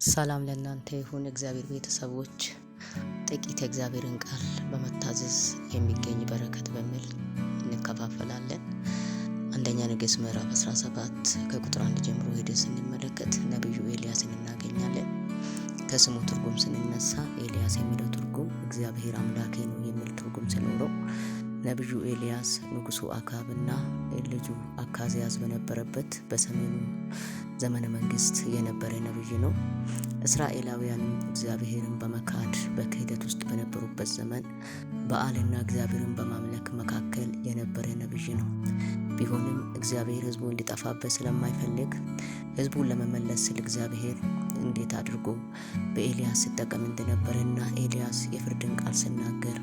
ሰላም ለእናንተ ይሁን እግዚአብሔር ቤተሰቦች። ጥቂት የእግዚአብሔርን ቃል በመታዘዝ የሚገኝ በረከት በሚል እንከፋፈላለን። አንደኛ ነገሥት ምዕራፍ 17 ከቁጥር 1 ጀምሮ ሄደን ስንመለከት ነብዩ ኤልያስን እናገኛለን። ከስሙ ትርጉም ስንነሳ ኤልያስ የሚለው ትርጉም እግዚአብሔር አምላኬ ነው የሚል ትርጉም ሲኖረው ነብዩ ኤልያስ ንጉሱ አካብና ልጁ አካዝያስ በነበረበት በሰሜኑ ዘመነ መንግስት የነበረ ነብይ ነው። እስራኤላውያንም እግዚአብሔርን በመካድ በክህደት ውስጥ በነበሩበት ዘመን በዓልና እግዚአብሔርን በማምለክ መካከል የነበረ ነብይ ነው። ቢሆንም እግዚአብሔር ሕዝቡ እንዲጠፋበት ስለማይፈልግ ሕዝቡን ለመመለስ ስለ እግዚአብሔር እንዴት አድርጎ በኤልያስ ሲጠቀም እንደነበረና ኤልያስ የፍርድን ቃል ሲናገር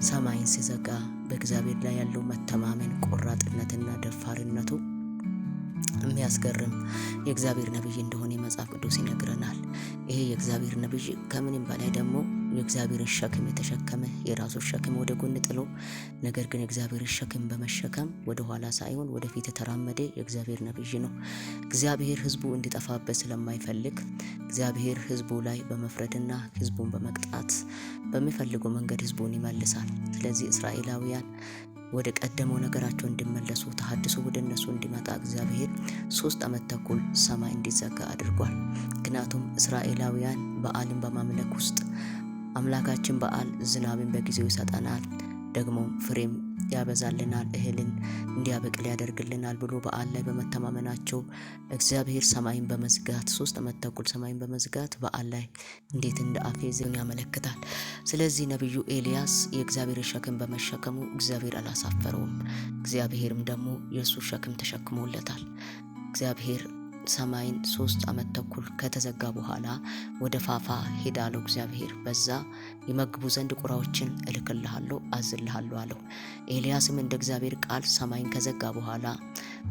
ሰማይን ሲዘጋ በእግዚአብሔር ላይ ያለው መተማመን ቆራጥነትና ደፋርነቱ የሚያስገርም የእግዚአብሔር ነብይ እንደሆነ መጽሐፍ ቅዱስ ይነግረናል። ይሄ የእግዚአብሔር ነብይ ከምንም በላይ ደግሞ የእግዚአብሔርን ሸክም የተሸከመ የራሱ ሸክም ወደ ጎን ጥሎ ነገር ግን የእግዚአብሔርን ሸክም በመሸከም ወደ ኋላ ሳይሆን ወደፊት የተራመደ የእግዚአብሔር ነብይ ነው። እግዚአብሔር ሕዝቡ እንዲጠፋበት ስለማይፈልግ እግዚአብሔር ሕዝቡ ላይ በመፍረድና ሕዝቡን በመቅጣት በሚፈልገው መንገድ ሕዝቡን ይመልሳል። ስለዚህ እስራኤላውያን ወደ ቀደመው ነገራቸው እንዲመለሱ ተሐድሶ ወደ እነሱ እንዲመጣ እግዚአብሔር 3 ዓመት ተኩል ሰማይ እንዲዘጋ አድርጓል። ምክንያቱም እስራኤላውያን በዓልን በማምለክ ውስጥ አምላካችን በዓል ዝናብን በጊዜው ይሰጠናል፣ ደግሞ ፍሬም ያበዛልናል፣ እህልን እንዲያበቅል ያደርግልናል ብሎ በዓል ላይ በመተማመናቸው እግዚአብሔር ሰማይን በመዝጋት 3 ዓመት ተኩል ሰማይን በመዝጋት በዓል ላይ እንዴት እንደ አፌዝን ያመለክታል። ስለዚህ ነብዩ ኤልያስ የእግዚአብሔር ሸክም በመሸከሙ እግዚአብሔር አላሳፈረውም። እግዚአብሔርም ደግሞ የእሱ ሸክም ተሸክሞለታል። እግዚአብሔር ሰማይን 3 ዓመት ተኩል ከተዘጋ በኋላ ወደ ፋፋ ሄዳለው። እግዚአብሔር በዛ ይመግቡ ዘንድ ቁራዎችን እልክልሃለሁ አዝልሃለሁ አለው። ኤልያስም እንደ እግዚአብሔር ቃል ሰማይን ከዘጋ በኋላ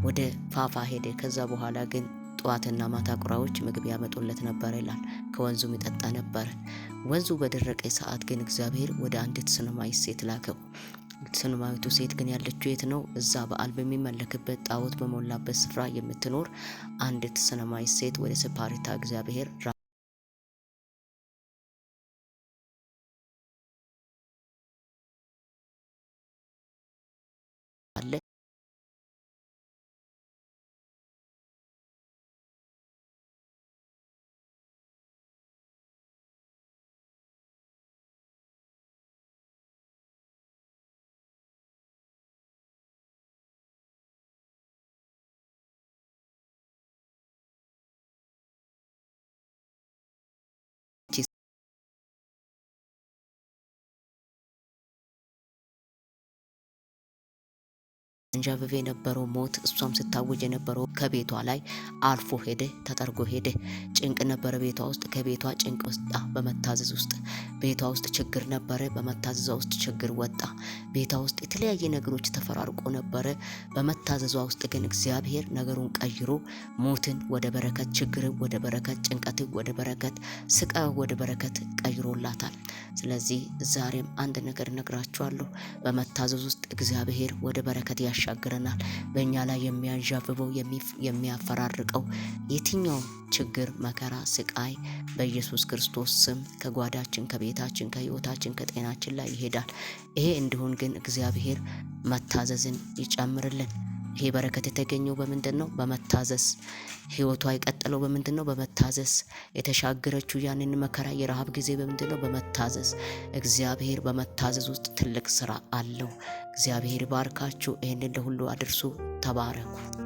ወደ ፋፋ ሄደ። ከዛ በኋላ ግን ጠዋትና ማታ ቁራዎች ምግብ ያመጡለት ነበር ይላል። ከወንዙም ይጠጣ ነበር። ወንዙ በደረቀ ሰዓት ግን እግዚአብሔር ወደ አንዲት ሱነማይት ሴት ላከው። ሱነማይቱ ሴት ግን ያለችው የት ነው? እዛ በዓል በሚመለክበት ጣዖት በሞላበት ስፍራ የምትኖር አንዲት ሱነማይት ሴት ወደ ስፓሪታ እግዚአብሔር አለ። እንጃብቤ የነበረው ሞት እሷም ስታወጅ የነበረው ከቤቷ ላይ አልፎ ሄደ፣ ተጠርጎ ሄደ። ጭንቅ ነበረ ቤቷ ውስጥ። ከቤቷ ጭንቅ ወጣ በመታዘዝ ውስጥ። ቤቷ ውስጥ ችግር ነበረ፣ በመታዘዟ ውስጥ ችግር ወጣ። ቤቷ ውስጥ የተለያየ ነገሮች ተፈራርቆ ነበረ። በመታዘዟ ውስጥ ግን እግዚአብሔር ነገሩን ቀይሮ ሞትን ወደ በረከት፣ ችግርን ወደ በረከት፣ ጭንቀትን ወደ በረከት፣ ስቃይ ወደ በረከት ቀይሮላታል። ስለዚህ ዛሬም አንድ ነገር ነግራችኋለሁ። በመታዘዝ ውስጥ እግዚአብሔር ወደ በረከት ያሻግረናል። በእኛ ላይ የሚያንዣብበው የሚያፈራርቀው የትኛው ችግር፣ መከራ፣ ስቃይ በኢየሱስ ክርስቶስ ስም ከጓዳችን፣ ከቤታችን፣ ከህይወታችን፣ ከጤናችን ላይ ይሄዳል። ይሄ እንዲሆን ግን እግዚአብሔር መታዘዝን ይጨምርልን። ይሄ በረከት የተገኘው በምንድን ነው? በመታዘዝ። ህይወቷ የቀጠለው በምንድን ነው? በመታዘዝ። የተሻገረችው ያንን መከራ የረሃብ ጊዜ በምንድን ነው? በመታዘዝ። እግዚአብሔር በመታዘዝ ውስጥ ትልቅ ስራ አለው። እግዚአብሔር ባርካችሁ። ይህንን ለሁሉ አድርሱ። ተባረኩ።